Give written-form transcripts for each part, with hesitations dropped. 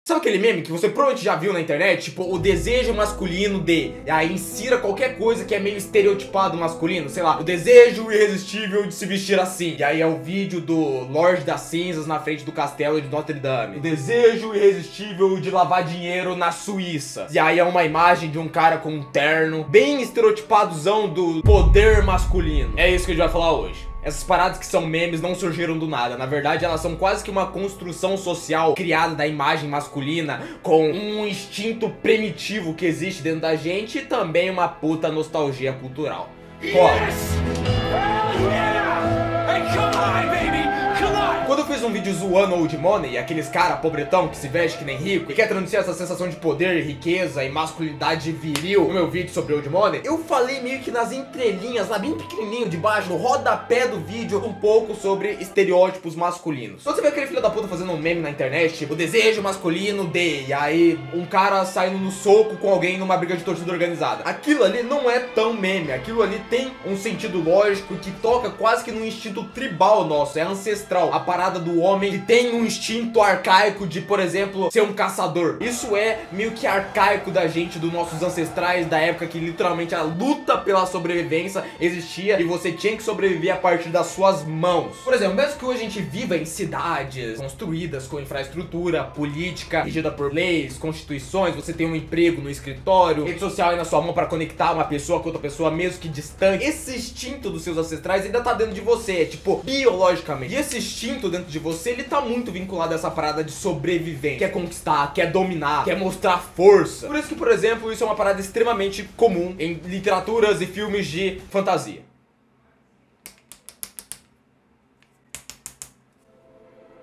Sabe aquele meme que você provavelmente já viu na internet? Tipo, o desejo masculino de... E aí insira qualquer coisa que é meio estereotipado masculino. Sei lá, o desejo irresistível de se vestir assim. E aí é o vídeo do Lorde das Cinzas na frente do castelo de Notre Dame. O desejo irresistível de lavar dinheiro na Suíça. E aí é uma imagem de um cara com um terno bem estereotipadozão do poder masculino. É isso que a gente vai falar hoje. Essas paradas que são memes não surgiram do nada. Na verdade, elas são quase que uma construção social criada da imagem masculina, com um instinto primitivo que existe dentro da gente e também uma puta nostalgia cultural. Quando eu fiz um vídeo zoando Old Money, aqueles cara pobretão que se veste que nem rico e quer transmitir essa sensação de poder, riqueza e masculinidade viril no meu vídeo sobre Old Money, eu falei meio que nas entrelinhas, lá bem pequenininho de baixo, no rodapé do vídeo, um pouco sobre estereótipos masculinos. Quando você vê aquele filho da puta fazendo um meme na internet, tipo, o desejo masculino de... E aí um cara saindo no soco com alguém numa briga de torcida organizada. Aquilo ali não é tão meme, aquilo ali tem um sentido lógico que toca quase que no instinto tribal nosso, é ancestral. A parada do homem que tem um instinto arcaico de, por exemplo, ser um caçador. Isso é meio que arcaico da gente, dos nossos ancestrais, da época que literalmente a luta pela sobrevivência existia e você tinha que sobreviver a partir das suas mãos. Por exemplo, mesmo que hoje a gente viva em cidades construídas com infraestrutura, política, regida por leis, constituições, você tem um emprego no escritório, rede social aí na sua mão para conectar uma pessoa com outra pessoa, mesmo que distante, esse instinto dos seus ancestrais ainda tá dentro de você, tipo, biologicamente. E esse instinto dentro de você, ele tá muito vinculado a essa parada de sobrevivência. Quer conquistar, quer dominar, quer mostrar força. Por isso que, por exemplo, isso é uma parada extremamente comum em literaturas e filmes de fantasia.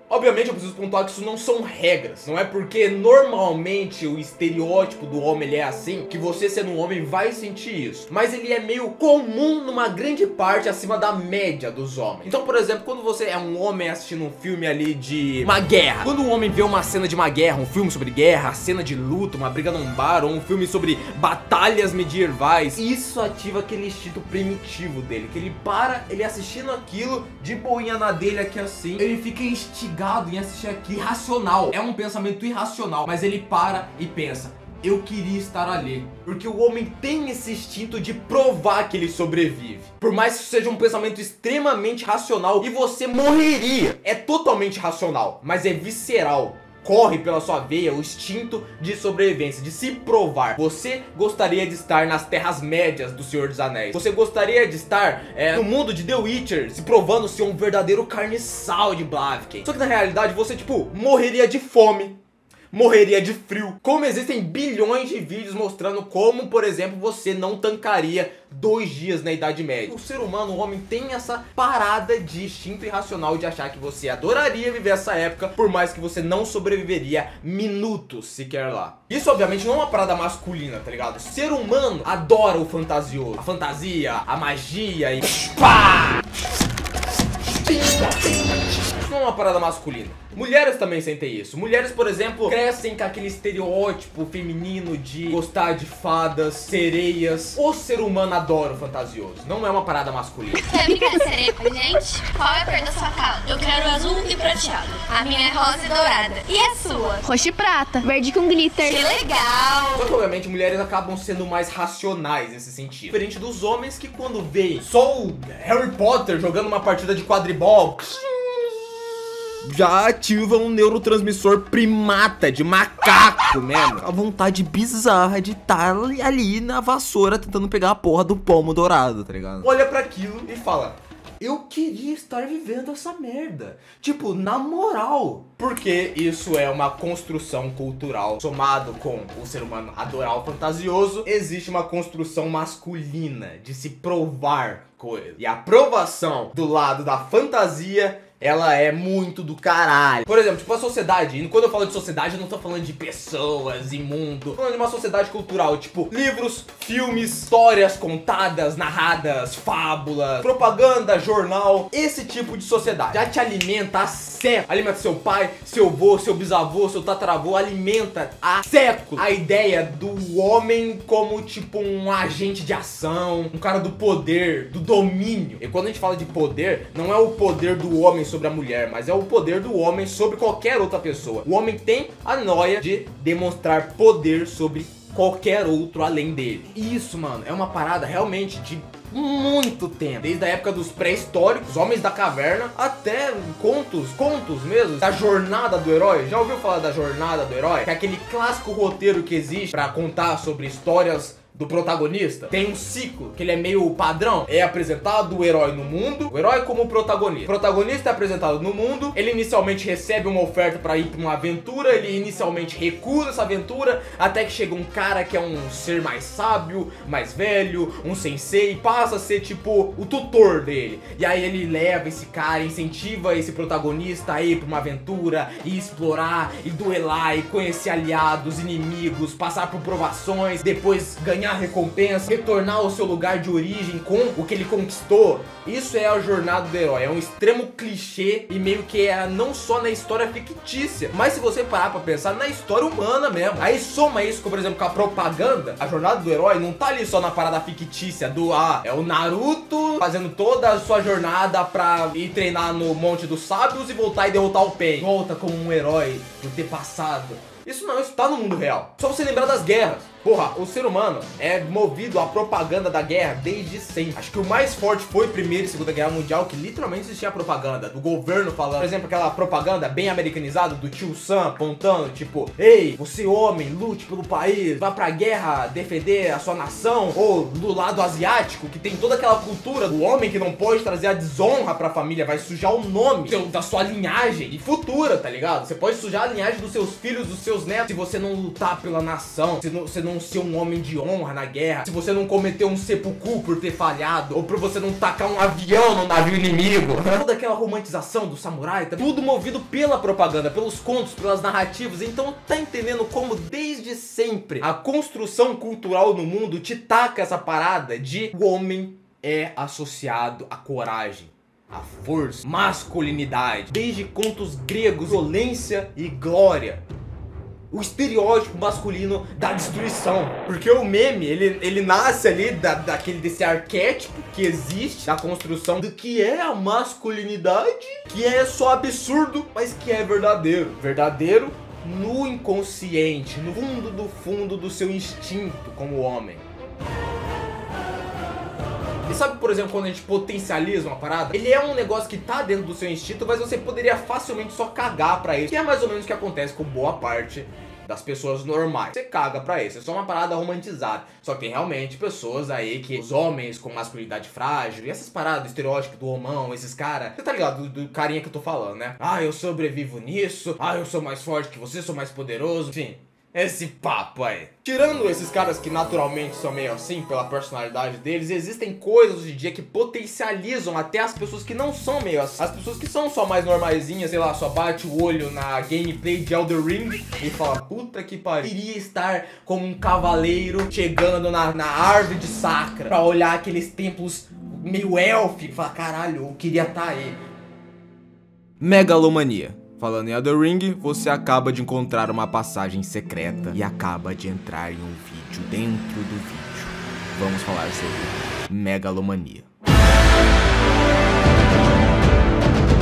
Obviamente eu preciso pontuar que isso não são regras. Não é porque normalmente o estereótipo do homem ele é assim, que você sendo um homem vai sentir isso. Mas ele é meio comum numa grande parte acima da média dos homens. Então, por exemplo, quando você é um homem assistindo um filme ali de uma guerra, quando um homem vê uma cena de uma guerra, um filme sobre guerra, cena de luta, uma briga num bar, ou um filme sobre batalhas medievais, isso ativa aquele instinto primitivo dele, que ele para, ele assistindo aquilo de boinha na dele aqui assim, ele fica instigado em assistir aqui, irracional. É um pensamento irracional, mas ele para e pensa: eu queria estar ali. Porque o homem tem esse instinto de provar que ele sobrevive. Por mais que isso seja um pensamento extremamente racional e você morreria. É totalmente racional, mas é visceral. Corre pela sua veia o instinto de sobrevivência, de se provar. Você gostaria de estar nas Terras Médias do Senhor dos Anéis. Você gostaria de estar no mundo de The Witcher, se provando ser um verdadeiro carniçal de Blaviken. Só que na realidade você, tipo, morreria de fome, morreria de frio. Como existem bilhões de vídeos mostrando como, por exemplo, você não tancaria 2 dias na Idade Média. O ser humano, o homem, tem essa parada de instinto irracional de achar que você adoraria viver essa época, por mais que você não sobreviveria minutos sequer lá. Isso obviamente não é uma parada masculina, tá ligado? O ser humano adora o fantasioso, a fantasia, a magia e pá! Não é uma parada masculina. Mulheres também sentem isso. Mulheres, por exemplo, crescem com aquele estereótipo feminino de gostar de fadas, sereias. O ser humano adora o fantasioso. Não é uma parada masculina. Quer brincar de sereia com a gente? Qual é a cor da sua calça? Eu quero azul e prateado. A minha é rosa e dourada. E a sua? Roxo e prata, verde com glitter. Que legal! Só que obviamente mulheres acabam sendo mais racionais nesse sentido. Diferente dos homens que quando veem só o Harry Potter jogando uma partida de quadribol, já ativa um neurotransmissor primata de macaco mesmo. A vontade bizarra de estar ali na vassoura tentando pegar a porra do pomo dourado, tá ligado? Olha pra aquilo e fala: eu queria estar vivendo essa merda. Tipo, na moral. Porque isso é uma construção cultural. Somado com o ser humano adorar o fantasioso, existe uma construção masculina de se provar coisas. E a aprovação do lado da fantasia, ela é muito do caralho. Por exemplo, tipo a sociedade. E quando eu falo de sociedade, eu não tô falando de pessoas e mundo. Tô falando de uma sociedade cultural, tipo livros, filmes, histórias contadas, narradas, fábulas, propaganda, jornal. Esse tipo de sociedade já te alimenta há séculos. Alimenta seu pai, seu avô, seu bisavô, seu tataravô. Alimenta há séculos a ideia do homem como tipo um agente de ação, um cara do poder, do domínio. E quando a gente fala de poder, não é o poder do homem sobre a mulher, mas é o poder do homem sobre qualquer outra pessoa. O homem tem a noia de demonstrar poder sobre qualquer outro além dele. E isso, mano, é uma parada realmente de muito tempo, desde a época dos pré-históricos, homens da caverna, até contos mesmo, da jornada do herói. Já ouviu falar da jornada do herói? Que é aquele clássico roteiro que existe pra contar sobre histórias do protagonista. Tem um ciclo que ele é meio padrão. É apresentado o herói no mundo, o herói como protagonista. O protagonista é apresentado no mundo, ele inicialmente recebe uma oferta pra ir pra uma aventura, ele inicialmente recusa essa aventura, até que chega um cara que é um ser mais sábio, mais velho, um sensei, e passa a ser tipo o tutor dele. E aí ele leva esse cara, incentiva esse protagonista a ir pra uma aventura e explorar, e duelar, e conhecer aliados, inimigos, passar por provações, depois ganhar recompensa, retornar ao seu lugar de origem com o que ele conquistou. Isso é a jornada do herói. É um extremo clichê e meio que é não só na história fictícia, mas se você parar pra pensar na história humana mesmo. Aí soma isso com, por exemplo, com a propaganda. A jornada do herói não tá ali só na parada fictícia do é o Naruto fazendo toda a sua jornada pra ir treinar no Monte dos Sábios e voltar e derrotar o Pain. Volta como um herói por ter passado. Isso não, isso tá no mundo real. Só você lembrar das guerras. Porra, o ser humano é movido à propaganda da guerra desde sempre. Acho que o mais forte foi Primeira e Segunda Guerra Mundial, que literalmente existia a propaganda do governo falando. Por exemplo, aquela propaganda bem americanizada do tio Sam apontando, tipo, ei, você homem, lute pelo país, vá pra guerra defender a sua nação. Ou do lado asiático, que tem toda aquela cultura do homem que não pode trazer a desonra pra família, vai sujar o nome da sua linhagem e futura, tá ligado? Você pode sujar a linhagem dos seus filhos, dos seus netos, se você não lutar pela nação, se você não ser um homem de honra na guerra, se você não cometer um seppuku por ter falhado, ou por você não tacar um avião no navio inimigo. Toda aquela romantização do samurai, tá tudo movido pela propaganda, pelos contos, pelas narrativas. Então tá entendendo como desde sempre a construção cultural no mundo te taca essa parada de o homem é associado à coragem, à força, masculinidade. Desde contos gregos, violência e glória. O estereótipo masculino da destruição. Porque o meme, ele nasce ali desse arquétipo que existe, da construção do que é a masculinidade, que é só absurdo, mas que é verdadeiro. Verdadeiro no inconsciente, no fundo do seu instinto como homem. E sabe, por exemplo, quando a gente potencializa uma parada? Ele é um negócio que tá dentro do seu instinto, mas você poderia facilmente só cagar pra isso. Que é mais ou menos o que acontece com boa parte das pessoas normais. Você caga pra isso, é só uma parada romantizada. Só que tem realmente pessoas aí que os homens com masculinidade frágil e essas paradas, estereótipo do homão, esses caras, você tá ligado do carinha que eu tô falando, né? Ah, eu sobrevivo nisso, ah, eu sou mais forte que você, sou mais poderoso, enfim. Esse papo aí. Tirando esses caras que naturalmente são meio assim, pela personalidade deles, existem coisas hoje em dia que potencializam até as pessoas que não são meio assim. As pessoas que são só mais normaisinhas, sei lá, só bate o olho na gameplay de Elden Ring e fala, puta que pariu, queria estar como um cavaleiro chegando na árvore de Sakra pra olhar aqueles templos meio élficos e falar, caralho, eu queria estar aí. Megalomania. Falando em Elden Ring, você acaba de encontrar uma passagem secreta e acaba de entrar em um vídeo dentro do vídeo. Vamos falar sobre megalomania.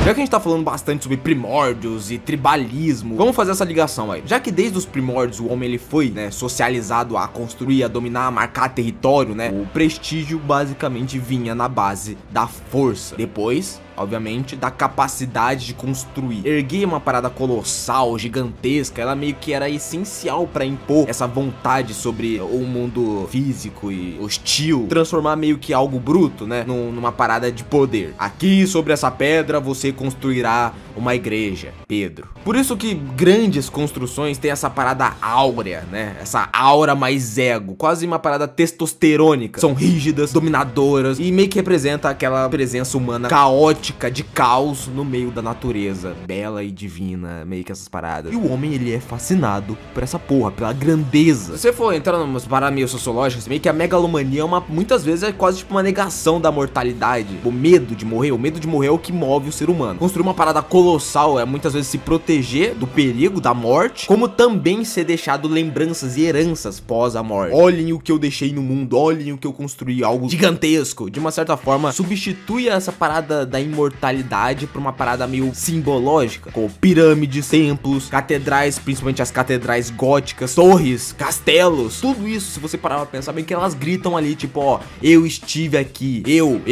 Já que a gente tá falando bastante sobre primórdios e tribalismo, vamos fazer essa ligação aí. Já que desde os primórdios o homem ele foi, né, socializado a construir, a dominar, a marcar território, né, o prestígio basicamente vinha na base da força. Depois, obviamente, da capacidade de construir. Erguer uma parada colossal, gigantesca, ela meio que era essencial pra impor essa vontade sobre o mundo físico e hostil, transformar meio que algo bruto, né, numa parada de poder. Aqui, sobre essa pedra, você construirá uma igreja, Pedro. Por isso que grandes construções têm essa parada áurea, né, essa aura mais ego, quase uma parada testosterônica. São rígidas, dominadoras e meio que representa aquela presença humana caótica, de caos no meio da natureza, bela e divina, meio que essas paradas. E o homem, ele é fascinado por essa porra, pela grandeza. Se você for entrar numas paradas meio sociológicas, meio que a megalomania é muitas vezes é quase tipo uma negação da mortalidade, o medo de morrer é o que move o ser humano. Construir uma parada colossal é muitas vezes se proteger do perigo da morte, como também ser deixado lembranças e heranças pós a morte. Olhem o que eu deixei no mundo, olhem o que eu construí, algo gigantesco. De uma certa forma, substitui essa parada da imagem imortalidade pra uma parada meio simbológica, como pirâmides, templos, catedrais, principalmente as catedrais góticas, torres, castelos, tudo isso, se você parar pra pensar bem, que elas gritam ali, tipo, ó, eu estive aqui, eu,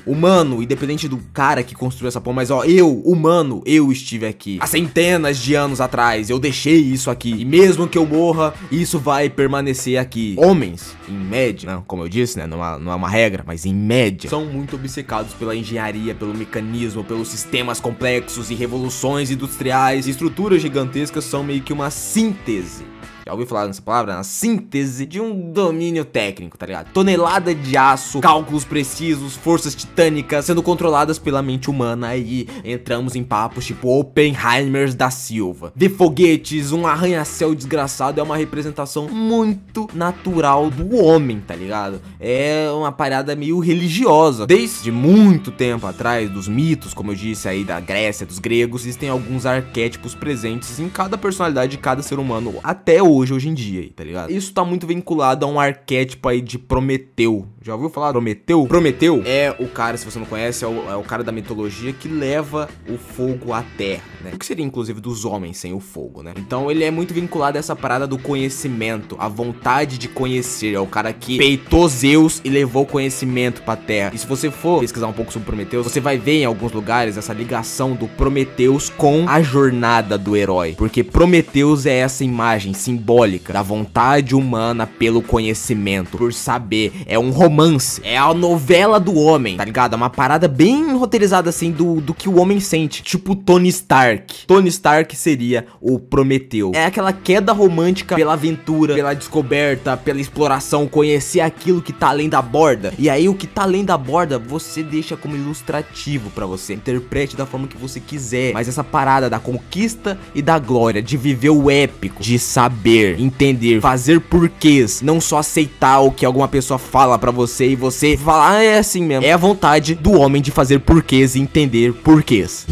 humano, independente do cara que construiu essa porra, mas ó, eu, humano, eu estive aqui, há centenas de anos atrás, eu deixei isso aqui, e mesmo que eu morra, isso vai permanecer aqui. Homens, em média, não, como eu disse, né, não é uma regra, mas em média, são muito obcecados pela engenharia, pelo mecanismo, pelos sistemas complexos e revoluções industriais. Estruturas gigantescas são meio que uma síntese. Já ouviu falar nessa palavra? A síntese de um domínio técnico, tá ligado? Tonelada de aço, cálculos precisos, forças titânicas sendo controladas pela mente humana. Aí entramos em papos tipo Oppenheimer da Silva. De foguetes, um arranha-céu desgraçado é uma representação muito natural do homem, tá ligado? É uma parada meio religiosa. Desde muito tempo atrás, dos mitos, como eu disse aí, da Grécia, dos gregos, existem alguns arquétipos presentes em cada personalidade de cada ser humano, até hoje em dia, tá ligado? Isso tá muito vinculado a um arquétipo aí de Prometeu. Já ouviu falar Prometeu? Prometeu é o cara, se você não conhece, é o cara da mitologia que leva o fogo à terra, né? O que seria, inclusive, dos homens sem o fogo, né? Então ele é muito vinculado a essa parada do conhecimento, a vontade de conhecer. É o cara que peitou Zeus e levou conhecimento pra terra. E se você for pesquisar um pouco sobre Prometeus, você vai ver em alguns lugares essa ligação do Prometeus com a jornada do herói. Porque Prometeus é essa imagem simbólica da vontade humana pelo conhecimento, por saber. É um romance, é a novela do homem, tá ligado? É uma parada bem roteirizada assim do que o homem sente, tipo Tony Stark. Tony Stark seria o Prometeu. É aquela queda romântica pela aventura, pela descoberta, pela exploração, conhecer aquilo que tá além da borda. E aí o que tá além da borda, você deixa como ilustrativo pra você, interprete da forma que você quiser. Mas essa parada da conquista e da glória, de viver o épico, de saber, entender, fazer porquês, não só aceitar o que alguma pessoa fala pra você e você falar, ah, é assim mesmo. É a vontade do homem de fazer porquês e entender porquês.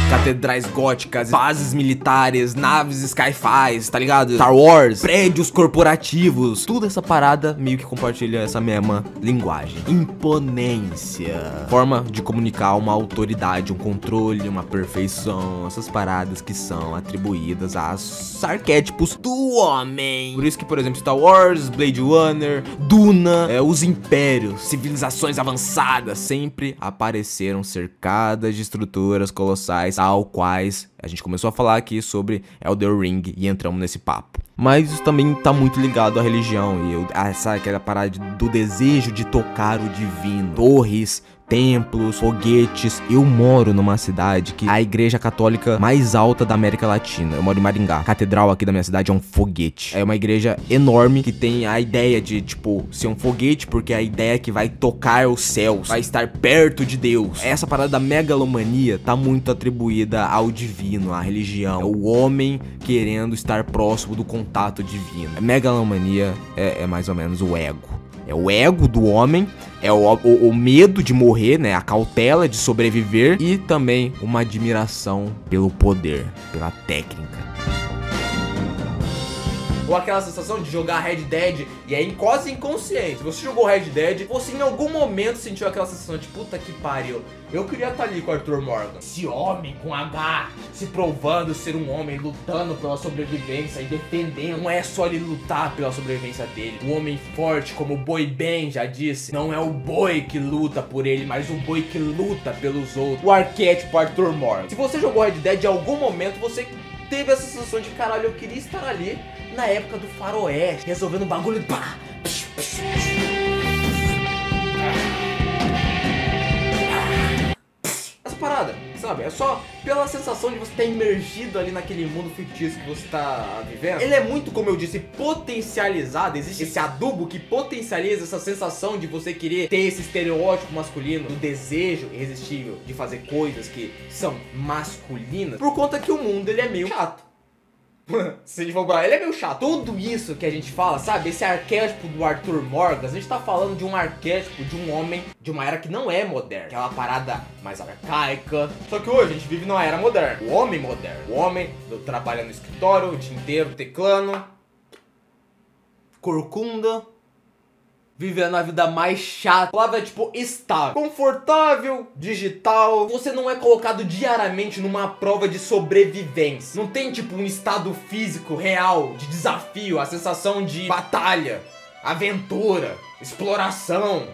Catedrais góticas, bases militares, naves Skyfis, tá ligado? Star Wars, prédios corporativos, tudo essa parada meio que compartilha essa mesma linguagem. Imponência, forma de comunicar uma autoridade, um controle, uma perfeição, essas paradas que são atribuídas aos arquétipos do homem. Por isso que, por exemplo, Star Wars, Blade Runner, Duna, os impérios, civilizações avançadas sempre apareceram cercadas de estruturas colossais, tal quais a gente começou a falar aqui sobre Elden Ring e entramos nesse papo. Mas isso também tá muito ligado à religião e aquela parada do desejo de tocar o divino. Torres, templos, foguetes. Eu moro numa cidade que é a igreja católica mais alta da América Latina. Eu moro em Maringá. A catedral aqui da minha cidade é um foguete. É uma igreja enorme que tem a ideia de, tipo, ser um foguete porque a ideia é que vai tocar os céus, vai estar perto de Deus. Essa parada da megalomania tá muito atribuída ao divino, à religião. É o homem querendo estar próximo do contato divino. A megalomania é mais ou menos o ego. É o ego do homem, é o medo de morrer, né? A cautela de sobreviver e também uma admiração pelo poder, pela técnica. Ou aquela sensação de jogar Red Dead e é quase inconsciente. Você jogou Red Dead, você em algum momento sentiu aquela sensação de puta que pariu, eu queria estar ali com o Arthur Morgan. Esse homem com H, se provando ser um homem, lutando pela sobrevivência e defendendo. Não é só ele lutar pela sobrevivência dele. Um homem forte, como o Boi Ben já disse, não é o boi que luta por ele, mas o boi que luta pelos outros. O arquétipo Arthur Morgan. Se você jogou Red Dead, em algum momento você teve essa sensação de caralho, eu queria estar ali na época do faroeste, resolvendo um bagulho. Pá, psh, psh, psh. Essa parada, sabe? É só pela sensação de você estar imergido ali naquele mundo fictício que você está vivendo. Ele é muito, como eu disse, potencializado. Existe esse adubo que potencializa essa sensação de você querer ter esse estereótipo masculino, do desejo irresistível de fazer coisas que são masculinas, por conta que o mundo ele é meio chato. Se a gente for ele é meio chato. Tudo isso que a gente fala, sabe? Esse arquétipo do Arthur Morgan, a gente tá falando de um arquétipo de um homem de uma era que não é moderna, aquela parada mais arcaica. Só que hoje a gente vive numa era moderna. O homem moderno, o homem trabalha no escritório o dia inteiro, teclando, corcunda, vivendo a vida mais chata. A palavra é tipo estável, confortável, digital. Você não é colocado diariamente numa prova de sobrevivência. Não tem tipo um estado físico real de desafio, a sensação de batalha, aventura, exploração,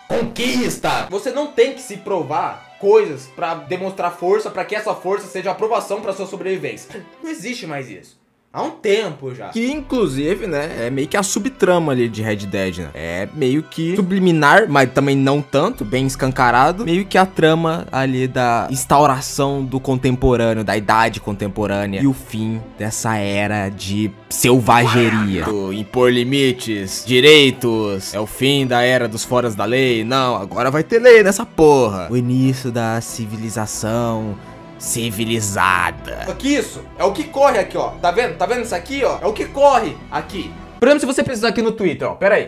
conquista. Você não tem que se provar coisas pra demonstrar força, pra que essa força seja aprovação pra sua sobrevivência. Não existe mais isso. Há um tempo já. Que inclusive, né, é meio que a subtrama ali de Red Dead, né? É meio que subliminar, mas também não tanto, bem escancarado. Meio que a trama ali da instauração do contemporâneo, da idade contemporânea e o fim dessa era de selvageria. Do impor limites, direitos, é o fim da era dos foras da lei. Não, agora vai ter lei nessa porra. O início da civilização civilizada. Aqui isso, é o que corre aqui, ó. Tá vendo? Tá vendo isso aqui, ó? É o que corre aqui. Por exemplo, se você pesquisar aqui no Twitter, ó, pera aí.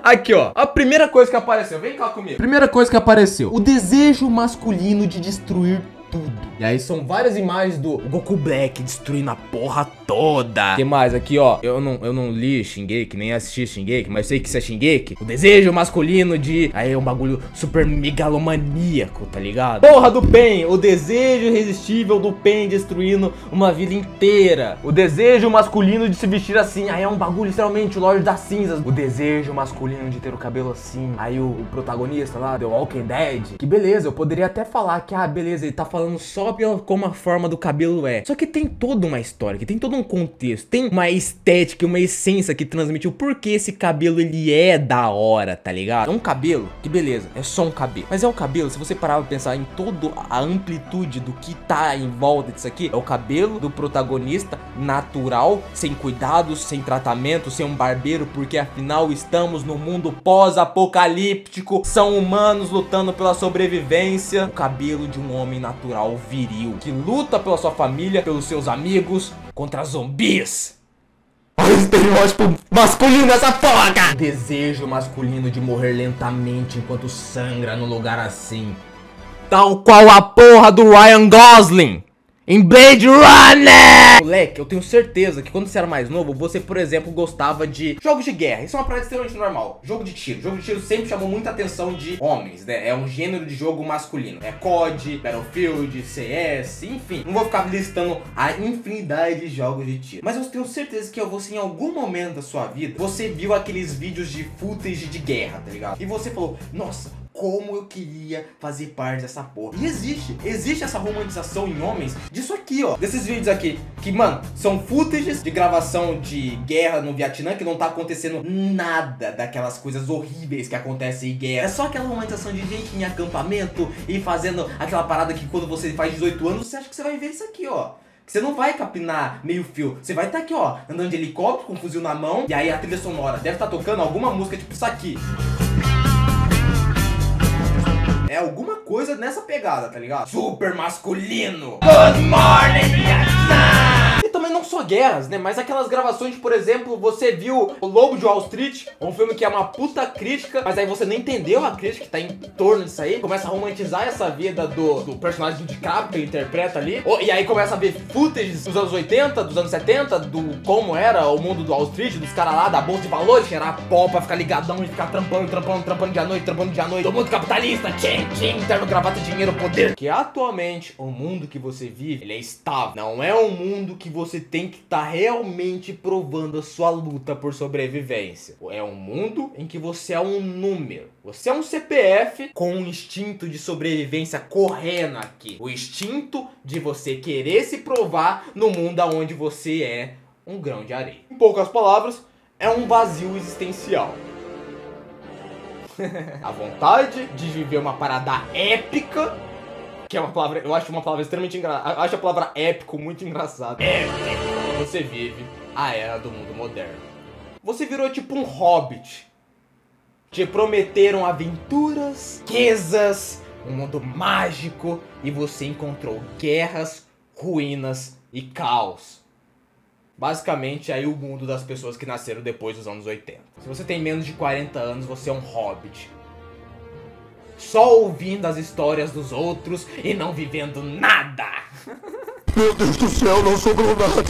Aqui, ó, a primeira coisa que apareceu, vem cá comigo. Primeira coisa que apareceu, o desejo masculino de destruir tudo. E aí são várias imagens do Goku Black destruindo a porra toda. O que mais aqui, ó? Eu não li Shingeki, nem assisti Shingeki, mas sei que isso é Shingeki. O desejo masculino de... Aí é um bagulho super megalomaníaco, tá ligado? Porra do Pain, o desejo irresistível do Pain destruindo uma vila inteira. O desejo masculino de se vestir assim. Aí é um bagulho extremamente Lorde das Cinzas. O desejo masculino de ter o cabelo assim. Aí o protagonista lá, The Walking Dead. Que beleza, eu poderia até falar que, ah, beleza, ele tá falando só pela como a forma do cabelo é. Só que tem toda uma história, que tem todo um contexto, tem uma estética, uma essência que transmite o porquê esse cabelo ele é da hora, tá ligado? É um cabelo, que beleza, é só um cabelo. Mas é um cabelo, se você parar pra pensar em toda a amplitude do que tá em volta disso aqui, é o cabelo do protagonista natural, sem cuidados, sem tratamento, sem um barbeiro, porque afinal estamos no mundo pós-apocalíptico, são humanos lutando pela sobrevivência. O cabelo de um homem natural viril, que luta pela sua família, pelos seus amigos, contra zumbis. Olha o estereótipo masculino dessa porra, cara. Desejo masculino de morrer lentamente enquanto sangra num lugar assim. Tal qual a porra do Ryan Gosling em Blade Runner! Moleque, eu tenho certeza que quando você era mais novo, você, por exemplo, gostava de jogos de guerra. Isso é uma parada extremamente normal. Jogo de tiro. Jogo de tiro sempre chamou muita atenção de homens, né? É um gênero de jogo masculino. É COD, Battlefield, CS, enfim. Não vou ficar listando a infinidade de jogos de tiro. Mas eu tenho certeza que você, em algum momento da sua vida, você viu aqueles vídeos de footage de guerra, tá ligado? E você falou, nossa, como eu queria fazer parte dessa porra. E existe essa romantização em homens disso aqui, ó. Desses vídeos aqui, que, mano, são footages de gravação de guerra no Vietnã, que não tá acontecendo nada daquelas coisas horríveis que acontecem em guerra. É só aquela romantização de gente em acampamento e fazendo aquela parada que quando você faz 18 anos, você acha que você vai ver isso aqui, ó. Você não vai capinar meio fio. Você vai estar aqui, ó, andando de helicóptero com um fuzil na mão. E aí a trilha sonora deve estar tocando alguma música tipo isso aqui. É alguma coisa nessa pegada, tá ligado? Super masculino. Good morning, Vietnã! E também não só guerras, né? Mas aquelas gravações de, por exemplo, você viu O Lobo de Wall Street, um filme que é uma puta crítica, mas aí você não entendeu a crítica que tá em torno disso aí. Começa a romantizar essa vida do personagem do DiCaprio que ele interpreta ali. E aí começa a ver footages dos anos 80, dos anos 70, do como era o mundo do Wall Street, dos caras lá da bolsa de valores, cheirar pó pra ficar ligadão e ficar trampando dia à noite. Todo mundo capitalista, terno, gravata, dinheiro, poder. Que atualmente o mundo que você vive, ele é estável. Não é um mundo que você tem que estar realmente provando a sua luta por sobrevivência. É um mundo em que você é um número. Você é um CPF com um instinto de sobrevivência correndo aqui. O instinto de você querer se provar no mundo onde você é um grão de areia. Em poucas palavras, é um vazio existencial. A vontade de viver uma parada épica, que é uma palavra, eu acho uma palavra extremamente engraçada. Acho a palavra épico muito engraçada. Épico. Você vive a era do mundo moderno. Você virou tipo um hobbit. Te prometeram aventuras, riquezas, um mundo mágico, e você encontrou guerras, ruínas e caos. Basicamente, aí o mundo das pessoas que nasceram depois dos anos 80. Se você tem menos de 40 anos, você é um hobbit. Só ouvindo as histórias dos outros e não vivendo nada. Meu Deus do céu, não sobrou nada.